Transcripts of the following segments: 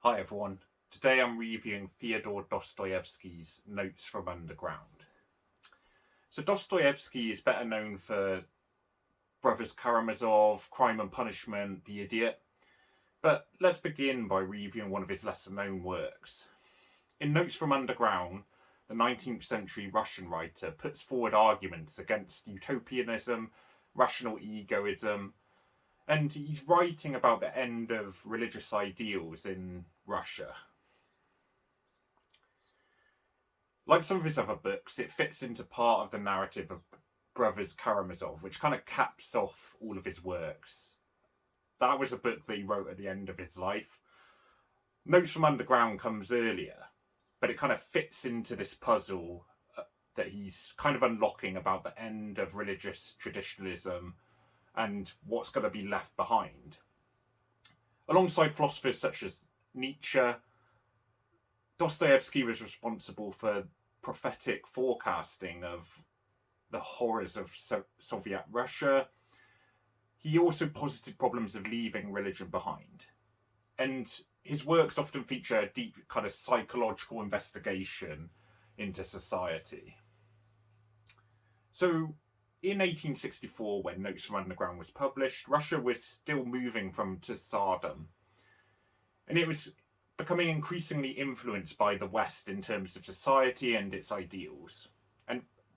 Hi everyone, today I'm reviewing Fyodor Dostoyevsky's Notes from Underground. So Dostoyevsky is better known for Brothers Karamazov, Crime and Punishment, The Idiot, but let's begin by reviewing one of his lesser known works. In Notes from Underground, the 19th century Russian writer puts forward arguments against utopianism, rational egoism, and he's writing about the end of religious ideals in Russia. Like some of his other books, it fits into part of the narrative of Brothers Karamazov, which kind of caps off all of his works. That was a book that he wrote at the end of his life. Notes from Underground comes earlier, but it kind of fits into this puzzle that he's kind of unlocking about the end of religious traditionalism and what's going to be left behind. Alongside philosophers such as Nietzsche, Dostoevsky was responsible for prophetic forecasting of the horrors of Soviet Russia. He also posited problems of leaving religion behind. And his works often feature a deep kind of psychological investigation into society. So, in 1864, when Notes from Underground was published, Russia was still moving from to Tsardom, and it was becoming increasingly influenced by the West in terms of society and its ideals,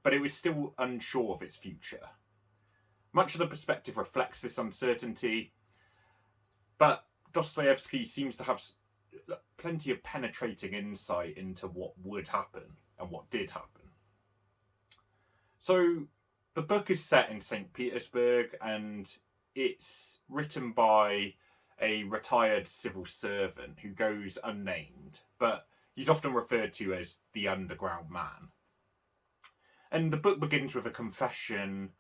but it was still unsure of its future. Much of the perspective reflects this uncertainty, but Dostoevsky seems to have plenty of penetrating insight into what would happen and what did happen. So, the book is set in St. Petersburg, and it's written by a retired civil servant who goes unnamed, but he's often referred to as the Underground Man. And the book begins with a confession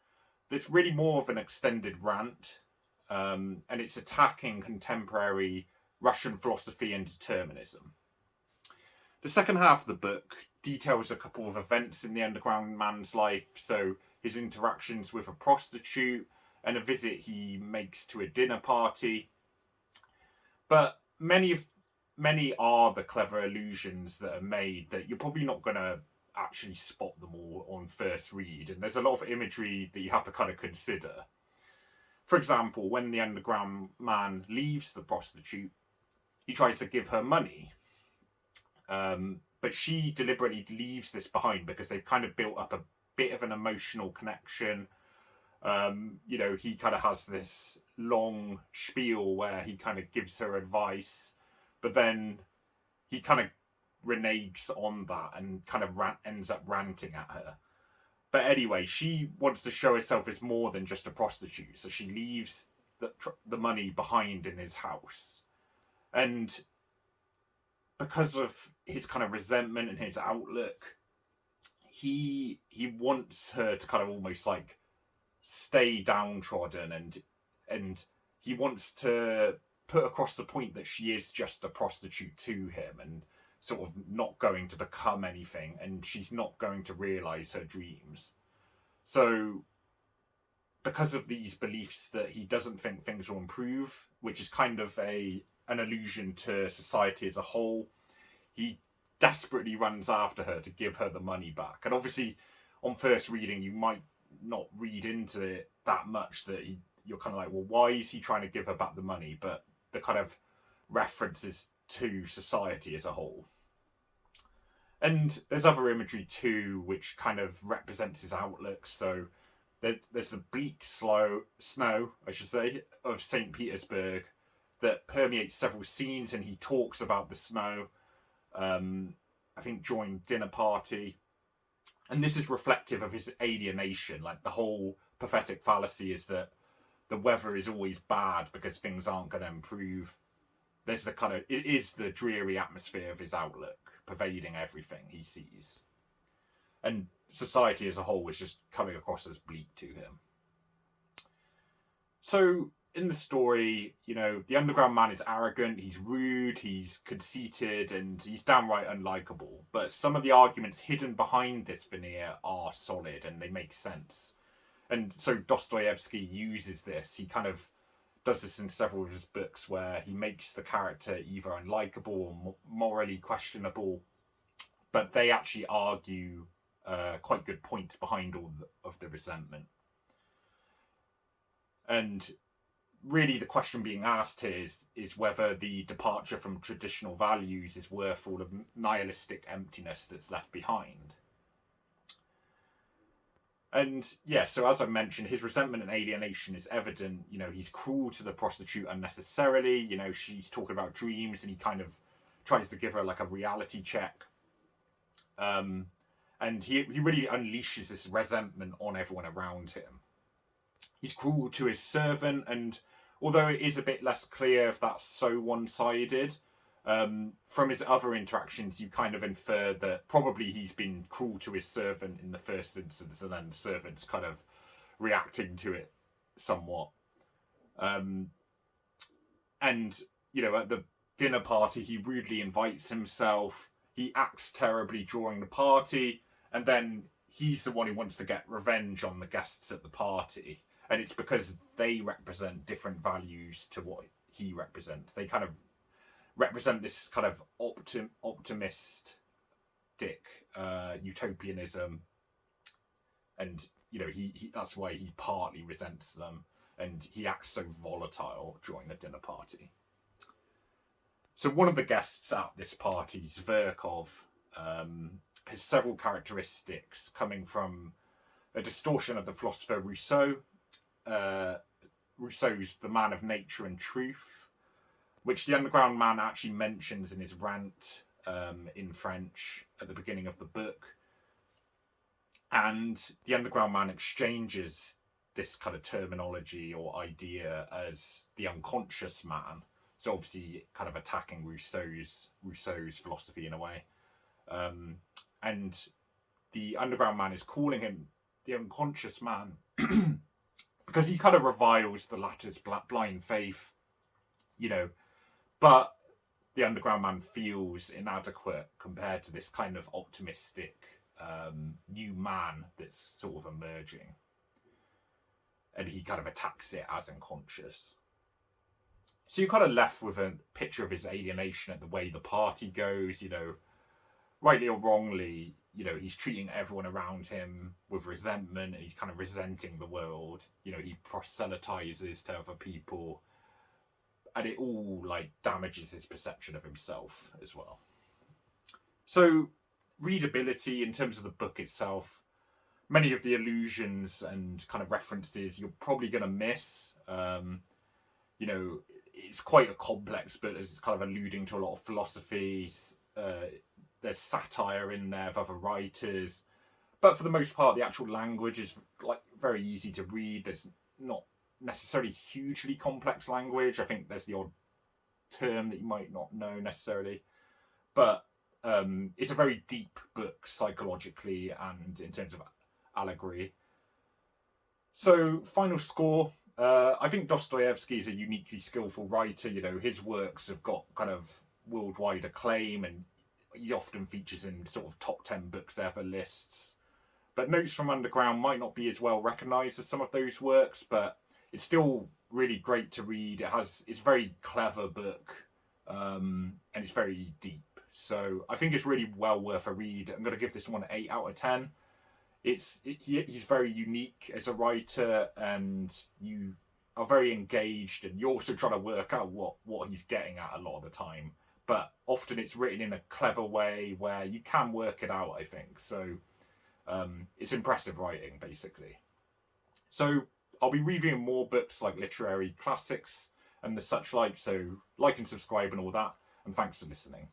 that's really more of an extended rant, and it's attacking contemporary Russian philosophy and determinism. The second half of the book details a couple of events in the Underground Man's life, so his interactions with a prostitute and a visit he makes to a dinner party. But many are the clever allusions that are made that you're probably not going to actually spot them all on first read, and there's a lot of imagery that you have to kind of consider. For example, when the Underground Man leaves the prostitute, he tries to give her money, but she deliberately leaves this behind because they've kind of built up a bit of an emotional connection. He kind of has this long spiel where he kind of gives her advice, but then he kind of reneges on that and kind of ends up ranting at her. But anyway, she wants to show herself as more than just a prostitute, so she leaves the money behind in his house. And because of his kind of resentment and his outlook, he wants her to kind of almost like stay downtrodden, and he wants to put across the point that she is just a prostitute to him and sort of not going to become anything, and she's not going to realize her dreams. So because of these beliefs that he doesn't think things will improve, which is kind of an allusion to society as a whole, he desperately runs after her to give her the money back. And obviously on first reading you might not read into it that much, that you're kind of like, well, why is he trying to give her back the money? But the kind of references to society as a whole. And there's other imagery too which kind of represents his outlook. So there's the bleak snow, I should say, of St. Petersburg that permeates several scenes, and he talks about the snow, I think during dinner party. And this is reflective of his alienation. Like, the whole prophetic fallacy is that the weather is always bad because things aren't going to improve. There's it is the dreary atmosphere of his outlook pervading everything he sees. And society as a whole is just coming across as bleak to him. So in the story, the Underground Man is arrogant, he's rude, he's conceited, and he's downright unlikable. But some of the arguments hidden behind this veneer are solid and they make sense. And so Dostoevsky uses this. He kind of does this in several of his books, where he makes the character either unlikable or morally questionable, but they actually argue quite good points behind all of the resentment. And really the question being asked here is whether the departure from traditional values is worth all the nihilistic emptiness that's left behind. And yeah, so as I mentioned, his resentment and alienation is evident. You know, he's cruel to the prostitute unnecessarily. You know, she's talking about dreams and he kind of tries to give her like a reality check. And he really unleashes this resentment on everyone around him. He's cruel to his servant, and although it is a bit less clear if that's so one-sided, from his other interactions, you kind of infer that probably he's been cruel to his servant in the first instance, and then the servant's kind of reacting to it somewhat. And, you know, at the dinner party, he rudely invites himself. He acts terribly during the party, and then he's the one who wants to get revenge on the guests at the party. And it's because they represent different values to what he represents. They kind of represent this kind of optimistic utopianism, and you know he that's why he partly resents them, and he acts so volatile during the dinner party. So one of the guests at this party, Zverkov, has several characteristics coming from a distortion of the philosopher Rousseau. Rousseau's The Man of Nature and Truth, which the Underground Man actually mentions in his rant in French at the beginning of the book. And the Underground Man exchanges this kind of terminology or idea as the unconscious man. So obviously kind of attacking Rousseau's philosophy in a way. And the Underground Man is calling him the unconscious man because he kind of reviles the latter's blind faith, you know, but the Underground Man feels inadequate compared to this kind of optimistic new man that's sort of emerging. And he kind of attacks it as unconscious. So you're kind of left with a picture of his alienation at the way the party goes, you know, rightly or wrongly, you know, he's treating everyone around him with resentment, and he's kind of resenting the world. You know, he proselytizes to other people, and it all like damages his perception of himself as well. So readability in terms of the book itself, many of the allusions and kind of references you're probably going to miss. You know, it's quite a complex book, as it's kind of alluding to a lot of philosophies. There's satire in there of other writers, but for the most part the actual language is like very easy to read. There's not necessarily hugely complex language. I think there's the odd term that you might not know necessarily, but it's a very deep book psychologically and in terms of allegory. So final score, I think Dostoyevsky is a uniquely skillful writer. You know, his works have got kind of worldwide acclaim, and he often features in sort of top 10 books ever lists. But Notes from Underground might not be as well recognised as some of those works, but it's still really great to read. It's a very clever book, and it's very deep. So I think it's really well worth a read. I'm going to give this one an 8 out of 10. He's very unique as a writer, and you are very engaged, and you're also trying to work out what he's getting at a lot of the time. But often it's written in a clever way where you can work it out, I think. So it's impressive writing, basically. So I'll be reviewing more books like literary classics and the such like. So like and subscribe and all that. And thanks for listening.